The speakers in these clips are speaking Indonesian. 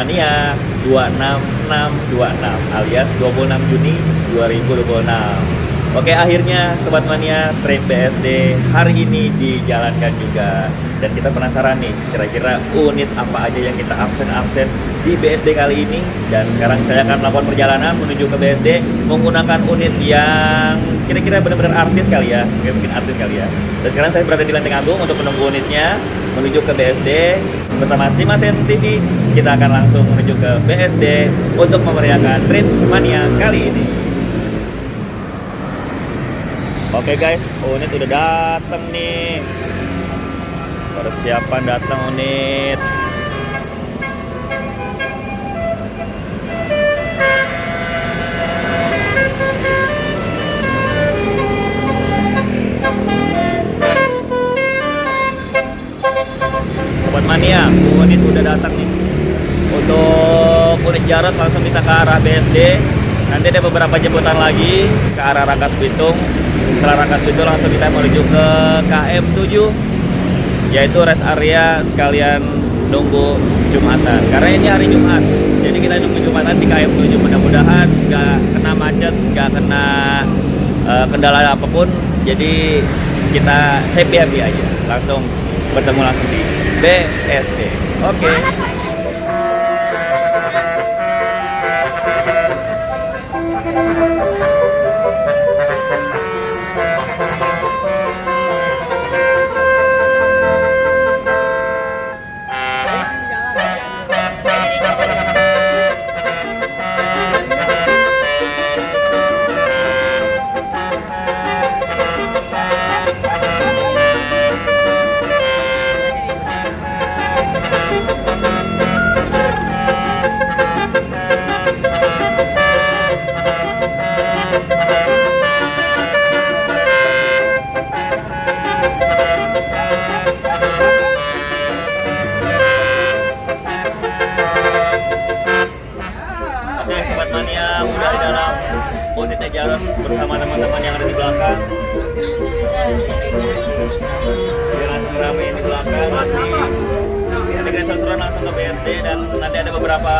Mania 26626 alias 26 Juni 2026. Oke, akhirnya Sobat Mania, trip BSD hari ini dijalankan juga. Dan kita penasaran nih, kira-kira unit apa aja yang kita absen di BSD kali ini. Dan sekarang saya akan melakukan perjalanan menuju ke BSD menggunakan unit yang kira-kira benar-benar artis kali ya. Mungkin artis kali ya. Dan sekarang saya berada di Lenteng Agung untuk menunggu unitnya menuju ke BSD. Bersama Simasen TV, kita akan langsung menuju ke BSD untuk memeriahkan trip Mania kali ini. Oke guys, unit udah datang nih. Persiapan datang unit. Sobat Mania, unit udah datang nih. Untuk unit Jarot langsung kita ke arah BSD. Nanti ada beberapa jemputan lagi ke arah Rangkas Bitung. Setelah Rangkas Bitung langsung kita menuju ke KM7, yaitu rest area sekalian nunggu Jumatan. Karena ini hari Jumat, jadi kita nunggu Jumatan di KM7. Mudah-mudahan nggak kena macet, nggak kena kendala apapun. Jadi kita happy aja. Langsung bertemu langsung di BSD. Oke. Sobat Mania, udah di dalam unitnya Jarot bersama teman-teman yang ada di belakang. Jadi langsung ramein di belakang. Nanti kita seru-seruan langsung ke BSD dan nanti ada beberapa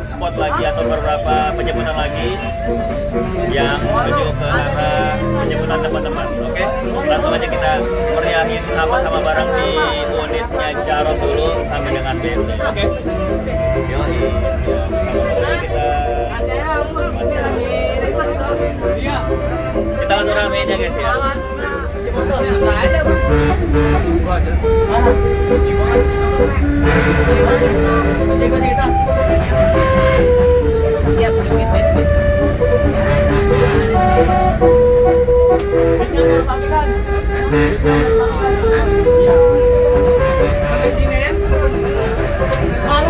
spot lagi atau beberapa penjemputan lagi yang menuju ke arah penjemputan teman-teman. Oke, langsung aja kita meriahin sama-sama bareng di unitnya Jarot dulu sampai dengan BSD. Oke. Yoi, siap. Sama-sama kita langsung ramein ya guys ya. Nggak ada siap unit BSD.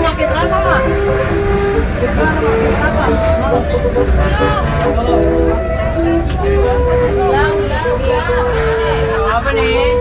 Makin lama mah. Apa nih?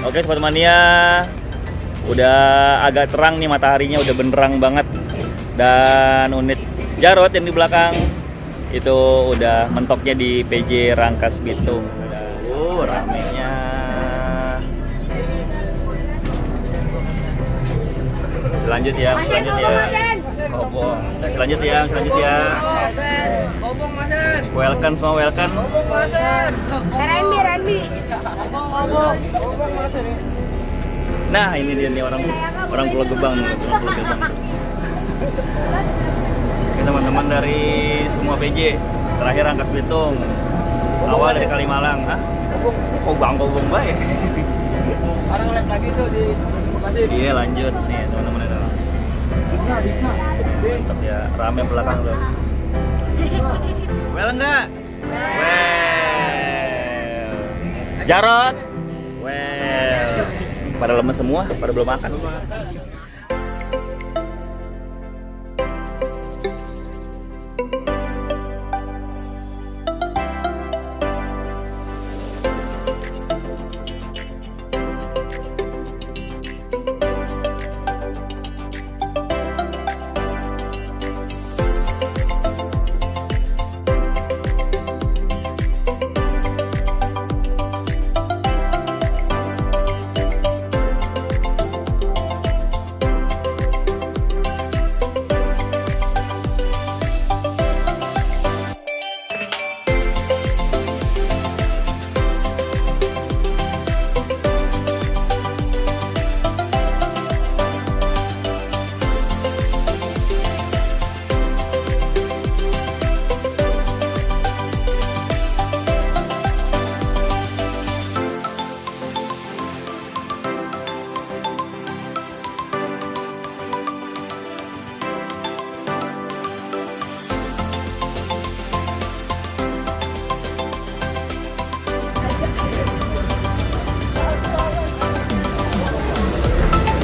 Oke Sobat Mania, udah agak terang nih mataharinya, udah benderang banget. Dan unit Jarot yang di belakang itu udah mentoknya di PJ Rangkas Bitung. Ramenya. Selanjut ya. Ngobong. Selanjut ya. Welcome semua, welcome. Ranmi. Nah, ini dia nih orang Pulau Gebang. Oke, teman-teman dari semua PJ. Terakhir Rangkas Bitung. Awal dari Kalimalang, Kobong baik. Orang lihat lagi tuh di Bekasi. Iya, lanjut nih teman-teman itu. Mantap ya, rame belakang tuh. Well enggak? Well. Jarot. Well. Pada lemes semua, pada belum makan.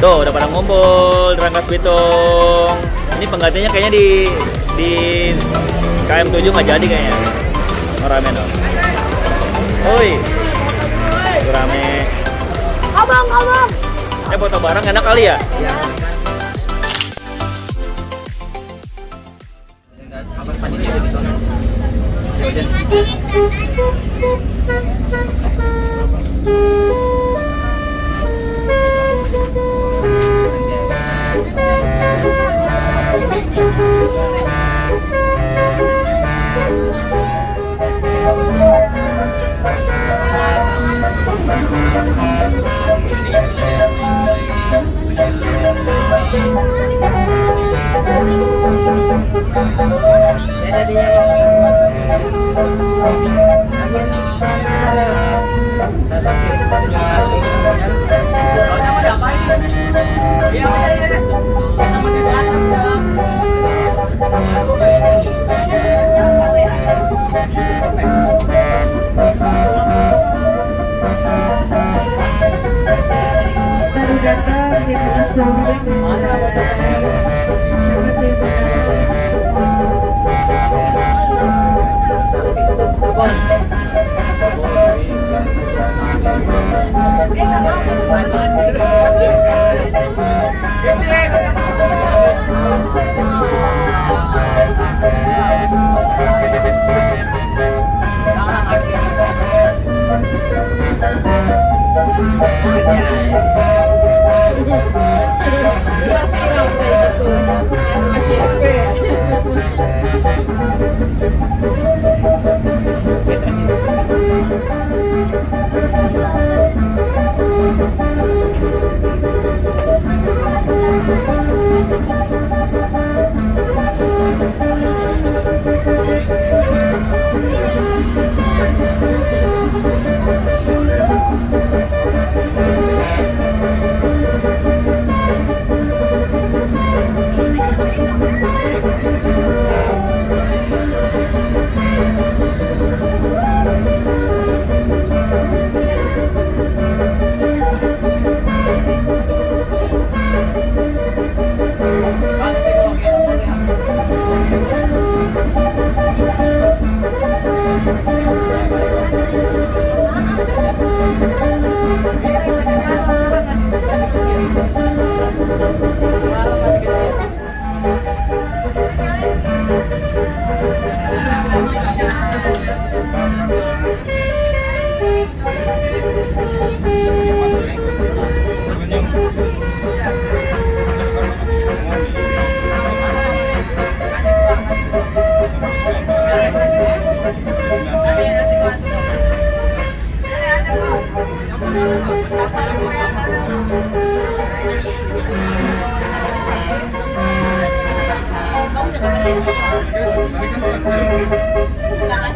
Tuh udah pada ngumpul di Rangkas Bitung. Ini penggantinya kayaknya di KM7 nggak jadi kayaknya. Oh, rame dong. Oi, itu rame. Abang. Foto bareng enak kali ya? Abang panitia di sana.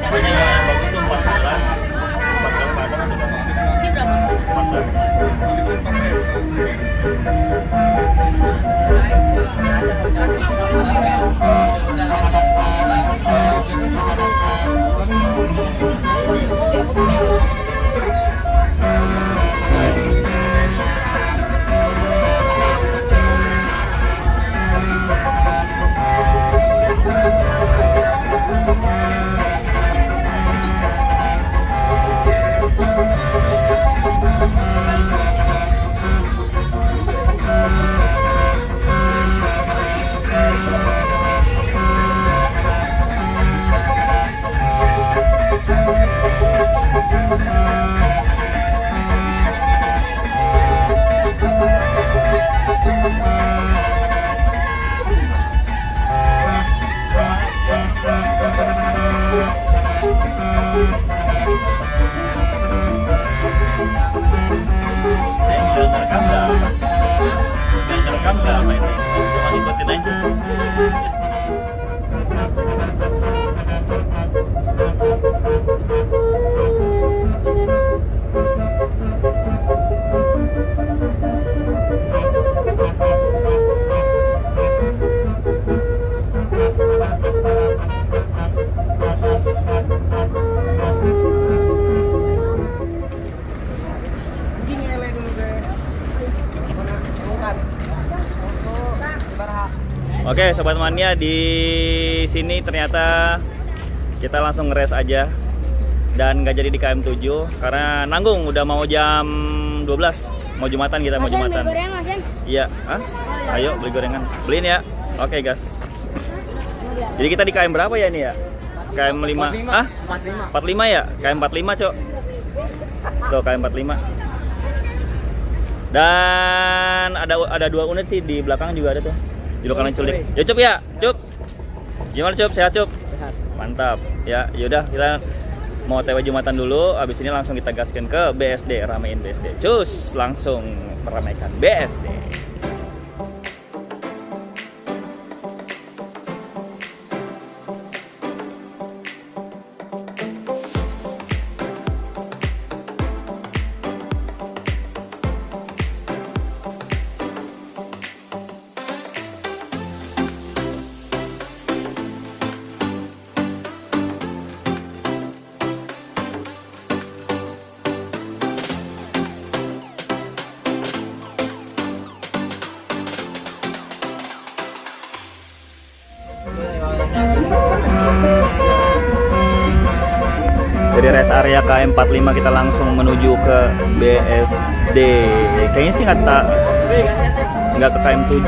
Pokoknya yang bagus tuh 14 ke atas udah. Ini berapa? 14. Nggak ngerekam nggak apa ini? Cuma ngikutin aja. Oke, sobat mania, di sini ternyata kita langsung ngeres aja dan nggak jadi di KM 7 karena nanggung udah mau jam 12, mau Jumatan, kita mau Mas Yan, beli Jumatan. gorengan, Mas Yan. Iya, hah? Ayo beli gorengan, beliin ya. Oke guys. Jadi kita di KM berapa ya ini ya? KM 5, 45. ah? 45. 45 ya? KM 45 cok. Tuh KM 45. Dan ada 2 unit sih di belakang juga ada tuh. Di lokalan culik. Ya Cup ya, Cup. Gimana Cup? Sehat Cup? Sehat. Mantap. Ya, yaudah kita mau TW Jumatan dulu. Abis ini langsung kita gaskan ke BSD, ramein BSD. Cus, langsung meramaikan BSD. Dari rest area KM 45 kita langsung menuju ke BSD. Kayaknya sih nggak ke KM 7.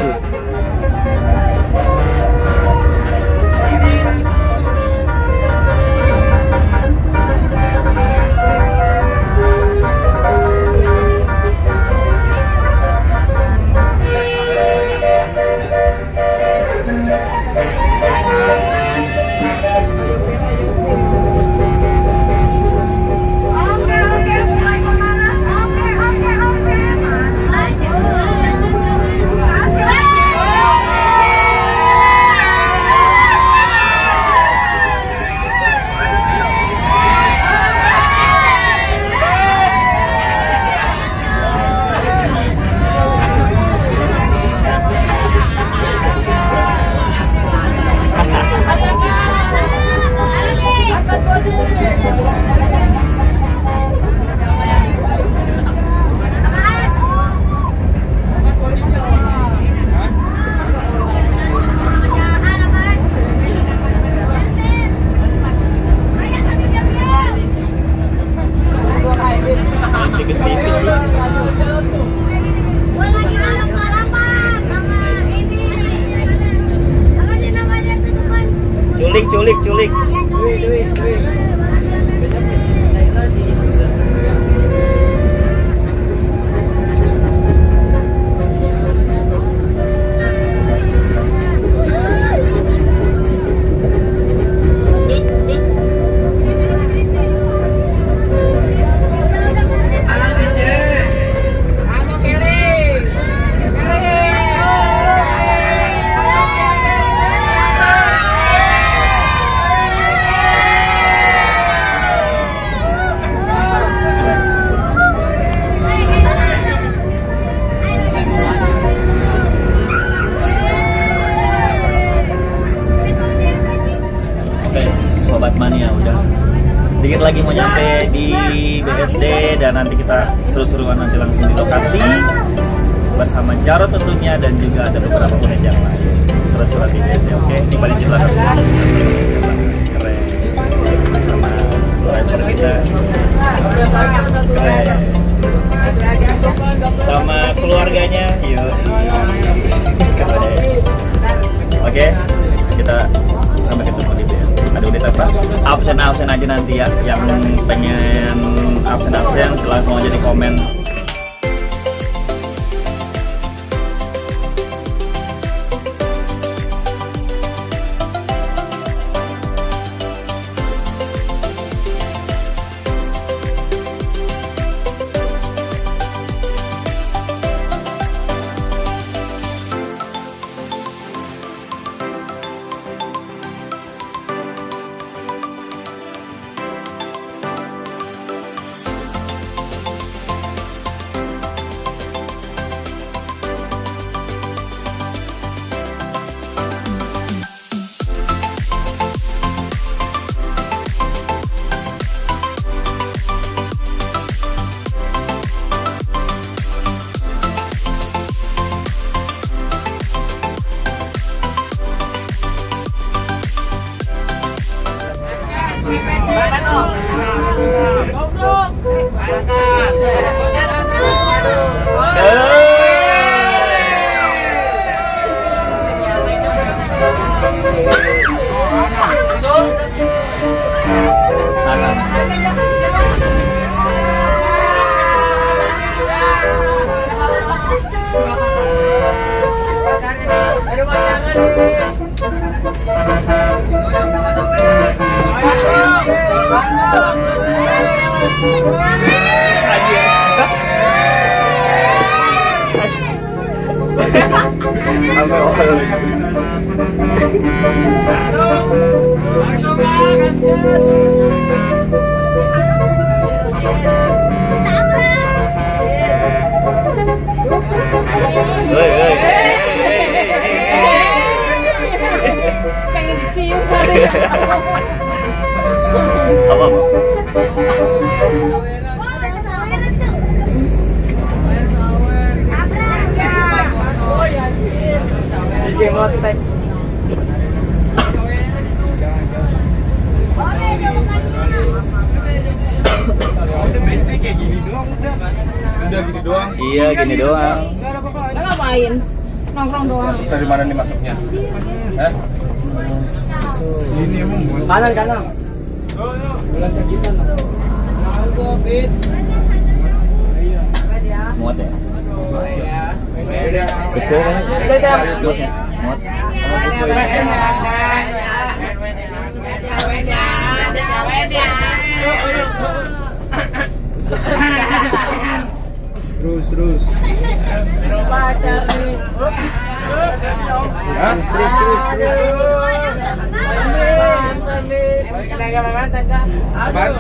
lagi mau nyampe di BSD dan nanti kita seru-seruan nanti langsung di lokasi bersama Jarod tentunya dan juga ada beberapa unit yang lain. Seru-seruan di BSD, oke? Di balik celana keren bersama driver kita. Keren. Sama keluarganya, yuk. Keren. Oke, kita sampai ketemu di BSD. Ada unit apa? Absen aja nanti ya. Yang pengen absen langsung aja di komen. Pengen dicium kali. Apa? Udah gini doang. Iya, gini doang. Lo ngapain? Nongkrong doang. Dari mana nih masuknya? Eh? Ini emang buat Kanan. Muat ya? Kecil kan? Muat. terus. Hah? Terus. Apaan?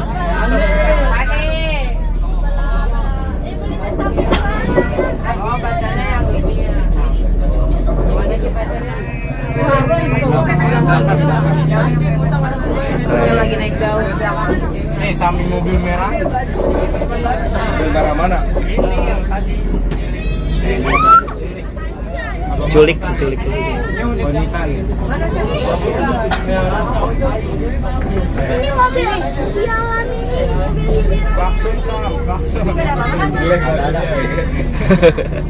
Yang lagi naik gaul. Nih samping mobil merah. Mobil merah mana? Culik. Wanita nih. Mana sih? Ini mobil sialan ini. Klakson Sam, klakson. Jelek maksudnya.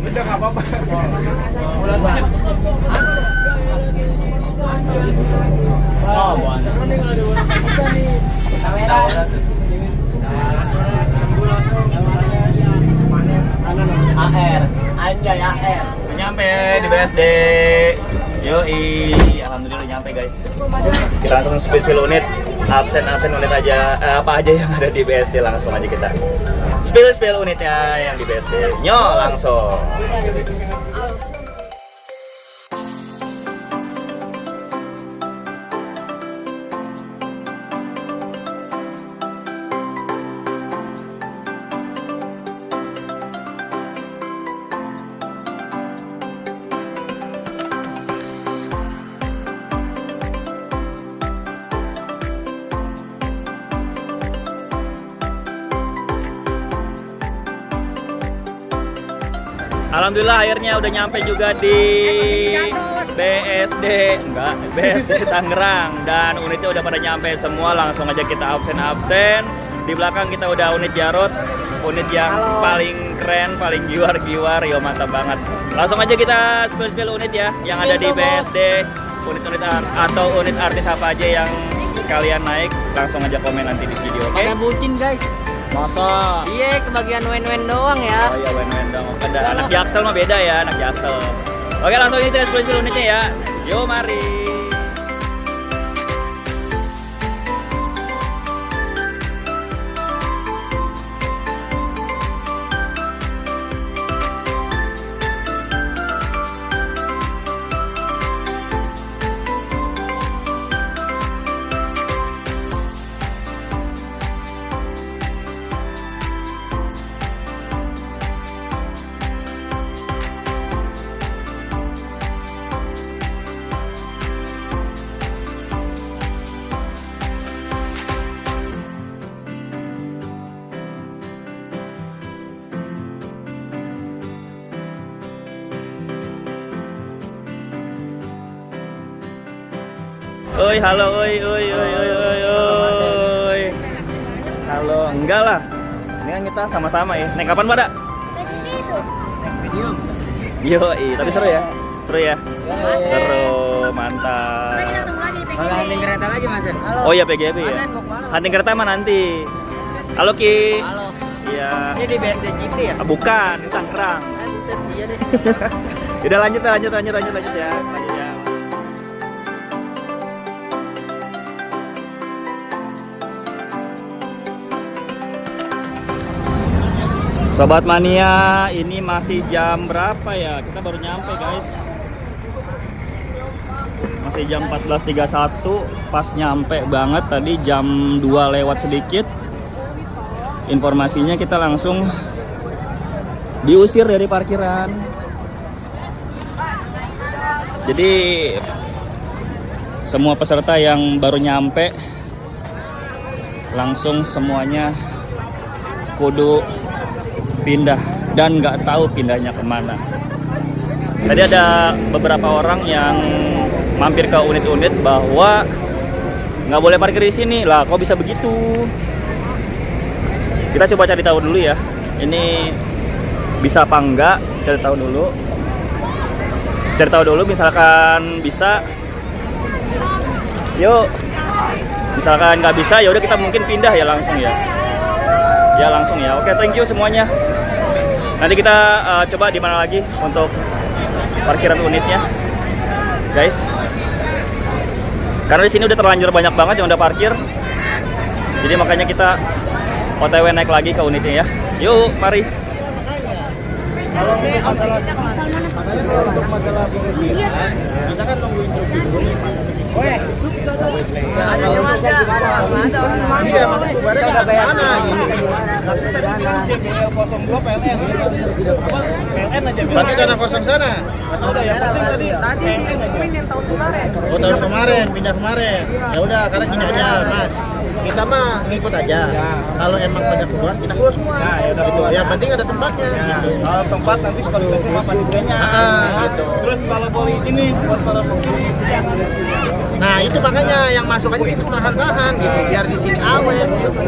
Udah nggak apa-apa. Oh, buana. AR, anjay AR. Udah nyampe di BSD. Yoi, alhamdulillah nyampe guys. Kita langsung spill unit, absen unit aja, apa aja yang ada di BSD langsung aja kita spill unitnya yang di BSD. Nyo langsung. Alhamdulillah akhirnya udah nyampe juga di BSD, enggak, BSD Tangerang, dan unitnya udah pada nyampe semua. Langsung aja kita absen. Di belakang kita udah unit Jarot, unit yang paling keren, paling giwar. Yo mantap banget. Langsung aja kita spill unit ya yang ada di BSD, unit-unit atau unit artis apa aja yang kalian naik. Langsung aja komen nanti di video, oke? Ada bucin guys. Masa? Iya, kebagian wen-wen doang ya. Oh iya, wen-wen dong. Ada anak Jaksel mah beda ya, anak Jaksel. Oke, langsung ini kita spill unitnya ya. Yo, mari. Oi, halo, oi. Halo, enggak lah. Ini kan kita sama-sama ya. Naik kapan pada? Kayak gini tuh. Yoi, tapi seru ya? Seru ya? Seru, mantap. Nanti kita ketemu lagi di Malah hunting PGB. kereta lagi Mas. Halo. Oh iya, PGB ya? Mas, mau kemana? Hunting kereta mah nanti. Halo Ki. Halo. Iya. Ini di BSD GT ya? Ah, bukan, di Tangerang. Iya deh. Udah lanjut ya. Lanjut ya. Sobat Mania, ini masih jam berapa ya? Kita baru nyampe guys. Masih jam 14.31, pas nyampe banget tadi jam 2 lewat sedikit. Informasinya kita langsung diusir dari parkiran. Jadi semua peserta yang baru nyampe langsung semuanya kudu pindah dan nggak tahu pindahnya kemana. Tadi ada beberapa orang yang mampir ke unit-unit bahwa nggak boleh parkir di sini lah. Kok bisa begitu? Kita coba cari tahu dulu ya. Ini bisa apa enggak? Cari tahu dulu. Misalkan bisa, yuk. Misalkan nggak bisa, ya udah kita mungkin pindah ya langsung ya. Oke, thank you semuanya. Nanti kita coba di mana lagi untuk parkiran unitnya, guys. Karena di sini udah terlanjur banyak banget yang udah parkir. Jadi makanya kita OTW naik lagi ke unitnya ya. Yuk, mari. Kalau untuk masalah pengisian, kita kan nunggu instruksi dulu nih. Iya, makanya bubarnya udah bayar mana ini? 02 PLN. PLN aja. Berarti tanah kosong sana. Udah ya, penting tadi PLN aja. Oh, tahun kemarin, pindah kemarin. Ya udah, karena gini aja, Mas. Kita mah ngikut aja. Kalau emang pada keluar, kita keluar semua. Gitu. Yang penting ada tempatnya. Gitu. Kalau tempat nanti kalau sama panitianya. Gitu. Terus kalau poli ini buat para penghuni. Nah itu makanya yang masuk aja itu tahan-tahan gitu, biar di sini awet. Gitu.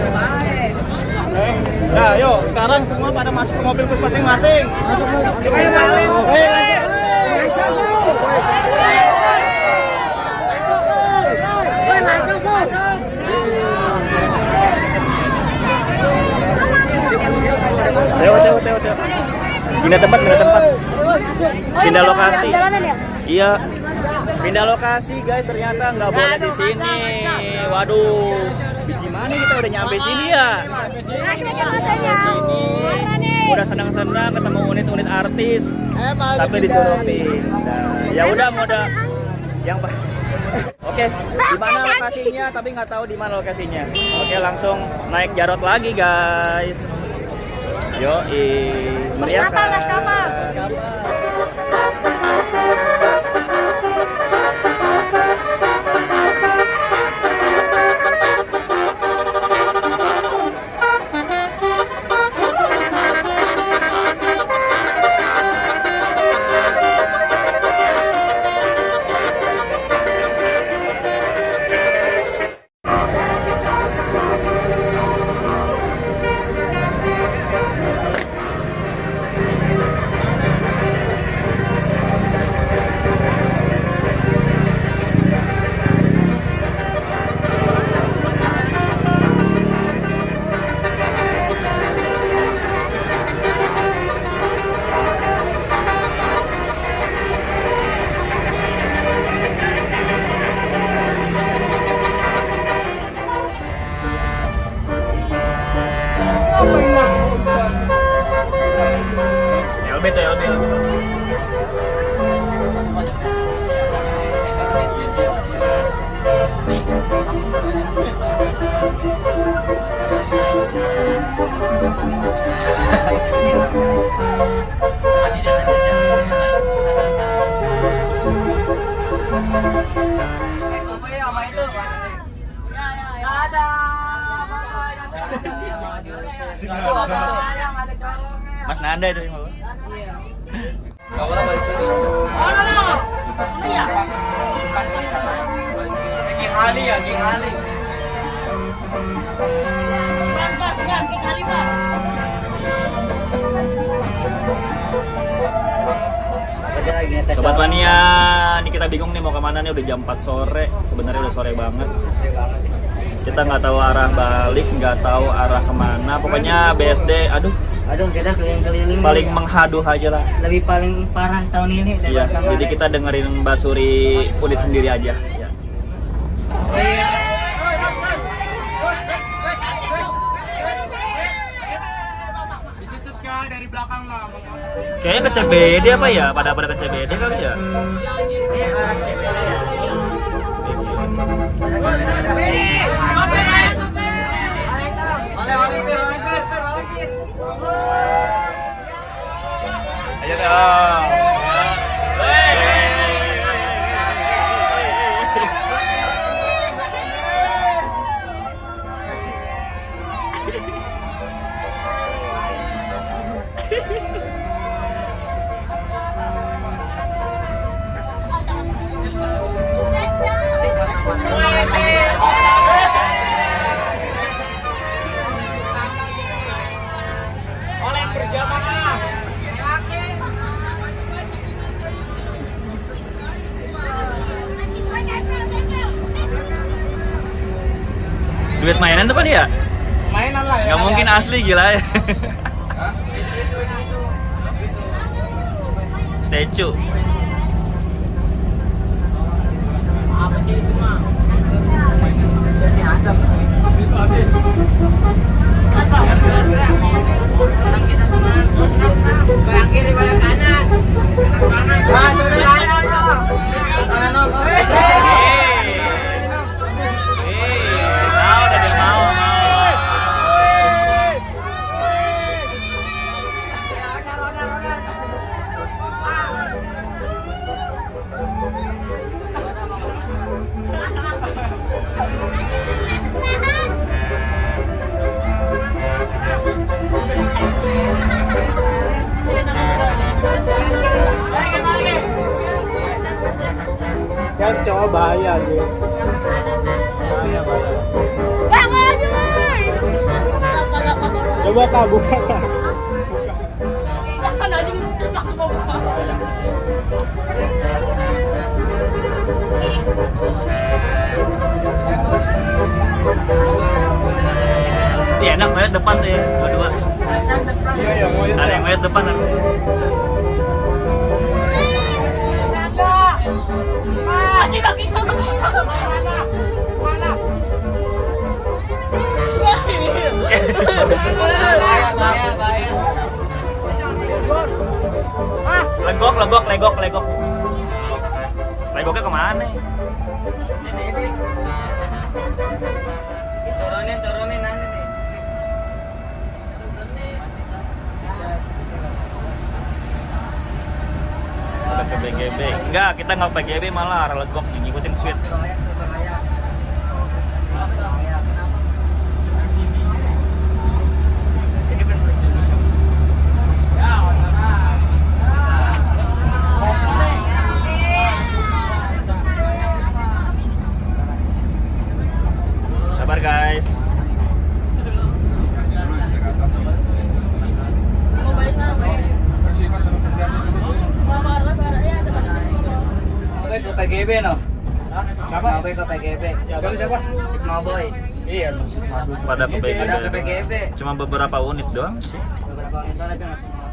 Nah, yuk sekarang semua pada masuk ke mobil bus masing-masing. Ayo balik. Teo. Pindah tempat. Pindah lokasi. Iya. Pindah lokasi guys, ternyata nggak boleh di sini. Waduh, gimana kita udah nyampe sini ya? Udah senang-senang ketemu unit-unit artis, tapi disuruh pindah. Ya udah mode yang Oke, di mana lokasinya? Tapi nggak tahu di mana lokasinya. Oke, langsung naik Jarot lagi guys. Yoi, meriahkan. Mas Nanda itu yang bawa. Nggak boleh balik dulu. King Ali ya, King Ali. Sobat Mania, ini kita bingung nih mau kemana nih, udah jam 4 sore. Sebenarnya udah sore banget. Kita nggak tahu arah balik, nggak tahu arah kemana. Pokoknya BSD, aduh, Kita keliling-keliling. paling menghadu aja lah. Lebih paling parah tahun ini. Iya, jadi kita dengerin Mbak Suri unit sendiri aja. Ya. Dari belakang lah. Kayaknya ke CBD apa ya? Pada ke CBD kali ya? Ini arah CBD ya. Ayo dong. Duit mainan tuh kan ya? Mainan lah ya. Gak mungkin asli, gila ya. Statue. Apa sih itu mah? Asap. Itu habis. Orang kita senang. Goyang kiri, goyang kanan. Kanan. Udah dia mau. Kan cowok bahaya aja. Coba Kak buka Kak. Jangan aja takut buka. Iya, enak banget depan tuh ya, dua-dua. Iya, Ada yang banget depan harusnya. Mati kaki kamu. Bahaya. Legok. Legoknya kemana? Turunin nanti nih. Udah ke BGB. Enggak, kita nggak PGB, malah arah legok nih, ngikutin sweet. Sabar guys. Mau ke PGB no? Siapa? Mau ke PGB. Siapa? Sigma Boy. Iya, musik madu. Pada ke BGB. Ada ke PGB. Cuma beberapa unit doang sih. Beberapa unit tapi nggak semua.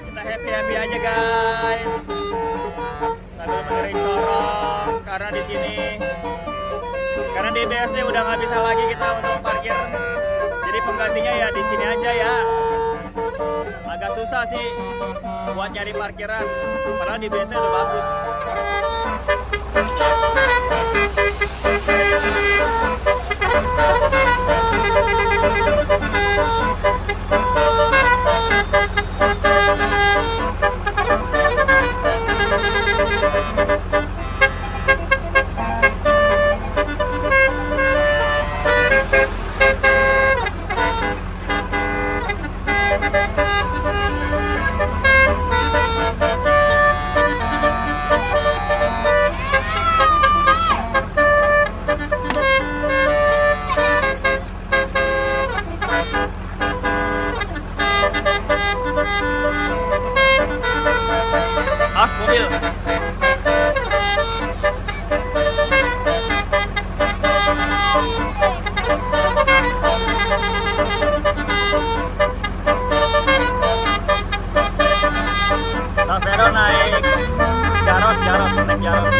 Kita happy aja guys, sambil menerin corong karena di sini, karena di BSD udah nggak bisa lagi kita untuk parkir, jadi penggantinya ya di sini aja ya. Agak susah sih buat nyari parkiran, padahal di BSD udah bagus. Safero naik Jarot naik Jarot.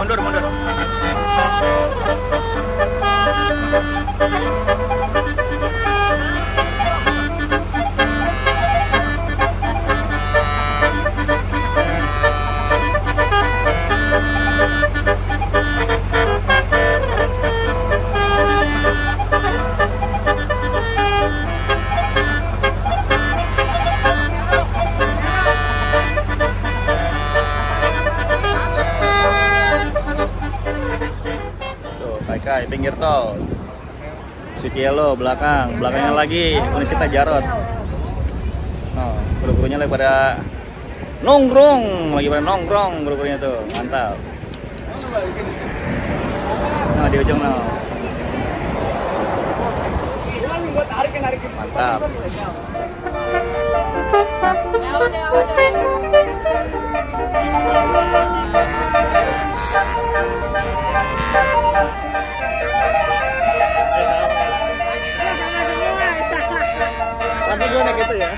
Mundur. Kai pinggir tol. Sucielo belakangnya lagi unit kita Jarot. Oh, guru-gurunya lagi pada nongkrong, guru-gurunya tuh, mantap. Nah di ujung no. Mantap. Langsung gue naik gitu ya.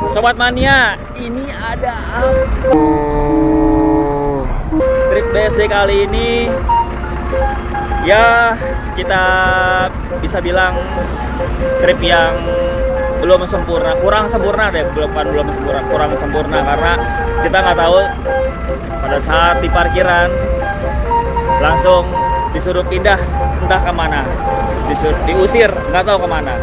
Sobat Mania, ini ada apa? Trip BSD kali ini ya kita bisa bilang trip yang belum sempurna, kurang sempurna karena kita nggak tahu pada saat di parkiran langsung disuruh pindah entah kemana, diusir nggak tahu kemana.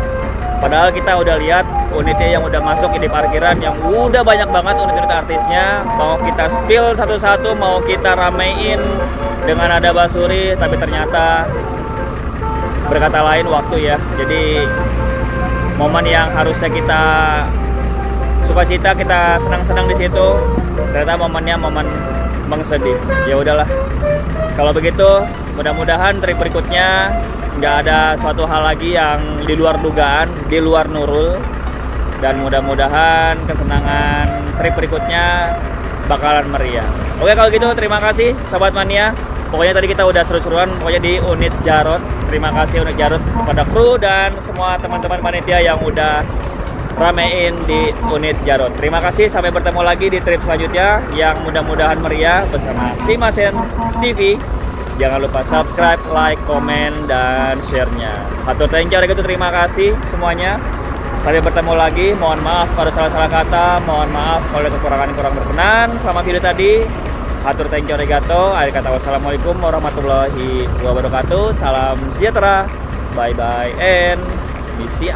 Padahal kita udah lihat unitnya yang udah masuk di parkiran yang udah banyak banget unit-unit artisnya. Mau kita spill satu-satu, mau kita ramein dengan ada basuri, tapi ternyata berkata lain waktu ya. Jadi momen yang harusnya kita sukacita, kita senang-senang di situ, ternyata momennya momen sedih. Ya udahlah. Kalau begitu, mudah-mudahan trip berikutnya nggak ada suatu hal lagi yang di luar dugaan, di luar Nurul, dan mudah-mudahan kesenangan trip berikutnya bakalan meriah. Oke kalau gitu terima kasih Sobat Mania. Pokoknya tadi kita udah seru-seruan pokoknya di unit Jarot. Terima kasih unit Jarot kepada kru dan semua teman-teman panitia yang udah ramein di unit Jarot. Terima kasih, sampai bertemu lagi di trip selanjutnya yang mudah-mudahan meriah bersama Simasen TV. Jangan lupa subscribe, like, komen, dan share-nya. Hatur thank you, terima kasih semuanya. Sampai bertemu lagi. Mohon maaf kalau salah-salah kata. Mohon maaf kalau ada kekurangan yang kurang berkenan selama video tadi. Hatur thank you, arigato. Akhir kata wassalamualaikum warahmatullahi wabarakatuh. Salam sejahtera. Bye-bye and misi.